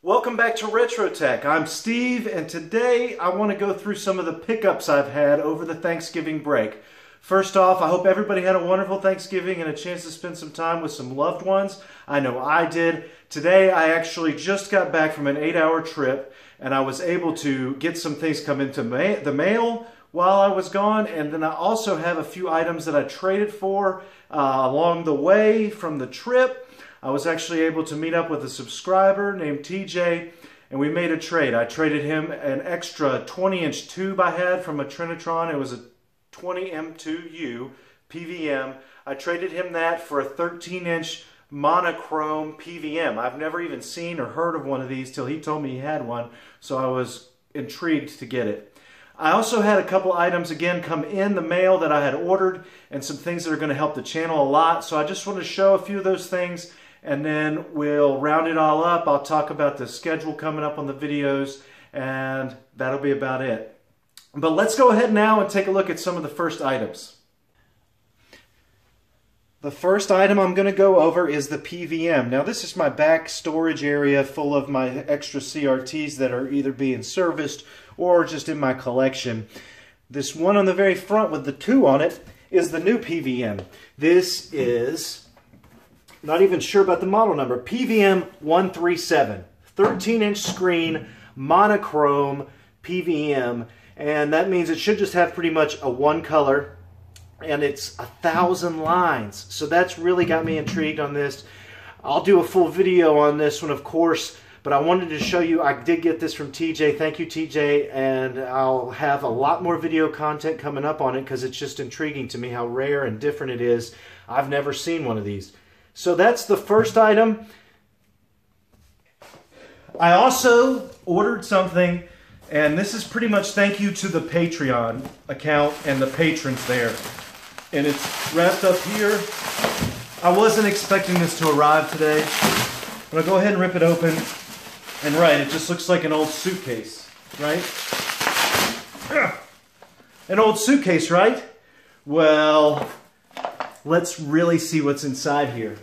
Welcome back to Retro Tech. I'm Steve, and today I want to go through some of the pickups I've had over the Thanksgiving break. First off, I hope everybody had a wonderful Thanksgiving and a chance to spend some time with some loved ones. I know I did. Today I actually just got back from an 8-hour trip, and I was able to get some things come into the mail while I was gone, and then I also have a few items that I traded for along the way from the trip. I was actually able to meet up with a subscriber named TJ, and we made a trade. I traded him an extra 20-inch tube I had from a Trinitron. It was a 20M2U PVM. I traded him that for a 13-inch Monochrome PVM. I've never even seen or heard of one of these till he told me he had one, so I was intrigued to get it. I also had a couple items again come in the mail that I had ordered, and some things that are going to help the channel a lot. So I just want to show a few of those things, and then we'll round it all up. I'll talk about the schedule coming up on the videos, and that'll be about it. But let's go ahead now and take a look at some of the first items. The first item I'm going to go over is the PVM. Now this is my back storage area full of my extra CRTs that are either being serviced or just in my collection. This one on the very front with the 2 on it is the new PVM. This is, not even sure about the model number, PVM 137. 13-inch screen, monochrome PVM, and that means it should just have pretty much a one color, and it's 1,000 lines. So that's really got me intrigued on this. I'll do a full video on this one, of course, but I wanted to show you I did get this from TJ. Thank you, TJ, and I'll have a lot more video content coming up on it because it's just intriguing to me how rare and different it is. I've never seen one of these. So that's the first item. I also ordered something, and this is pretty much thank you to the Patreon account and the patrons there. And it's wrapped up here. I wasn't expecting this to arrive today. I'm going to go ahead and rip it open. And right, it just looks like an old suitcase, right? An old suitcase, right? Well, let's really see what's inside here.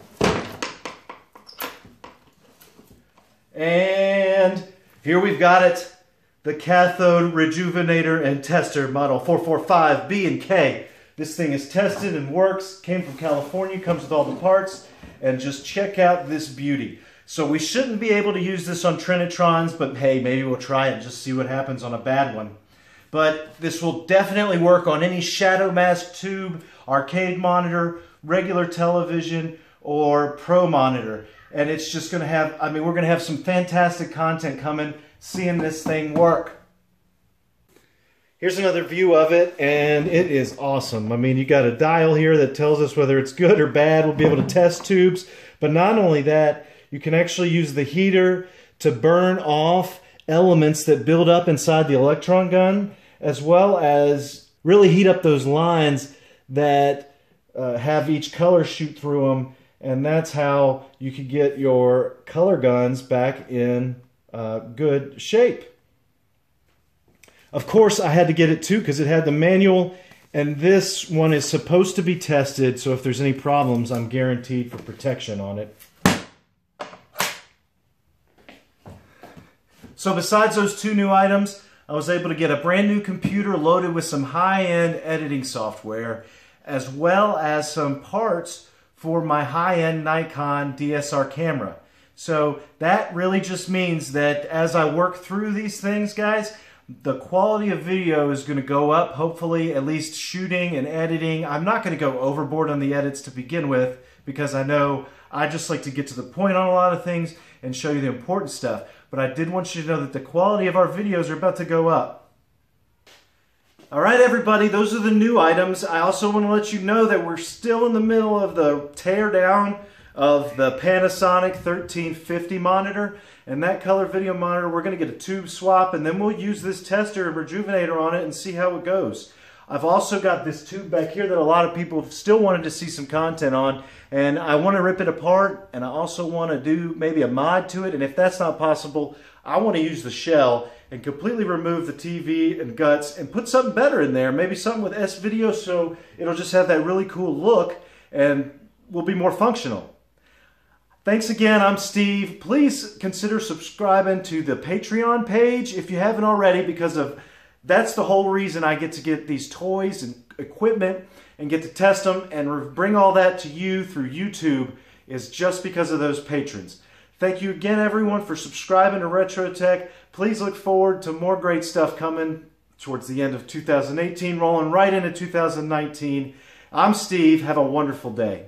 And here we've got it. The Cathode Rejuvenator and Tester model 445B and K. This thing is tested and works. Came from California, comes with all the parts. And just check out this beauty. So we shouldn't be able to use this on Trinitrons, but hey, maybe we'll try it and just see what happens on a bad one. But this will definitely work on any shadow mask tube, arcade monitor, regular television, or pro monitor. And it's just going to have, I mean, we're going to have some fantastic content coming, seeing this thing work. Here's another view of it, and it is awesome. I mean, you got a dial here that tells us whether it's good or bad. We'll be able to test tubes, but not only that, you can actually use the heater to burn off elements that build up inside the electron gun, as well as really heat up those lines that have each color shoot through them, and that's how you can get your color guns back in good shape. Of course, I had to get it too because it had the manual, and this one is supposed to be tested, so if there's any problems, I'm guaranteed for protection on it. So besides those 2 new items, I was able to get a brand new computer loaded with some high-end editing software, as well as some parts for my high-end Nikon DSLR camera. So that really just means that as I work through these things, guys, the quality of video is going to go up, hopefully, at least shooting and editing. I'm not going to go overboard on the edits to begin with, because I know I just like to get to the point on a lot of things and show you the important stuff. But I did want you to know that the quality of our videos are about to go up. Alright everybody, those are the new items. I also want to let you know that we're still in the middle of the tear down of the Panasonic 1350 monitor. And that color video monitor, we're going to get a tube swap, and then we'll use this tester and Rejuvenator on it and see how it goes. I've also got this tube back here that a lot of people still wanted to see some content on, and I want to rip it apart, and I also want to do maybe a mod to it, and if that's not possible, I want to use the shell and completely remove the TV and guts and put something better in there, maybe something with S-video, so it'll just have that really cool look and will be more functional. Thanks again, I'm Steve. Please consider subscribing to the Patreon page if you haven't already, because that's the whole reason I get to get these toys and equipment and get to test them and bring all that to you through YouTube, is just because of those patrons. Thank you again, everyone, for subscribing to Retro Tech. Please look forward to more great stuff coming towards the end of 2018, rolling right into 2019. I'm Steve. Have a wonderful day.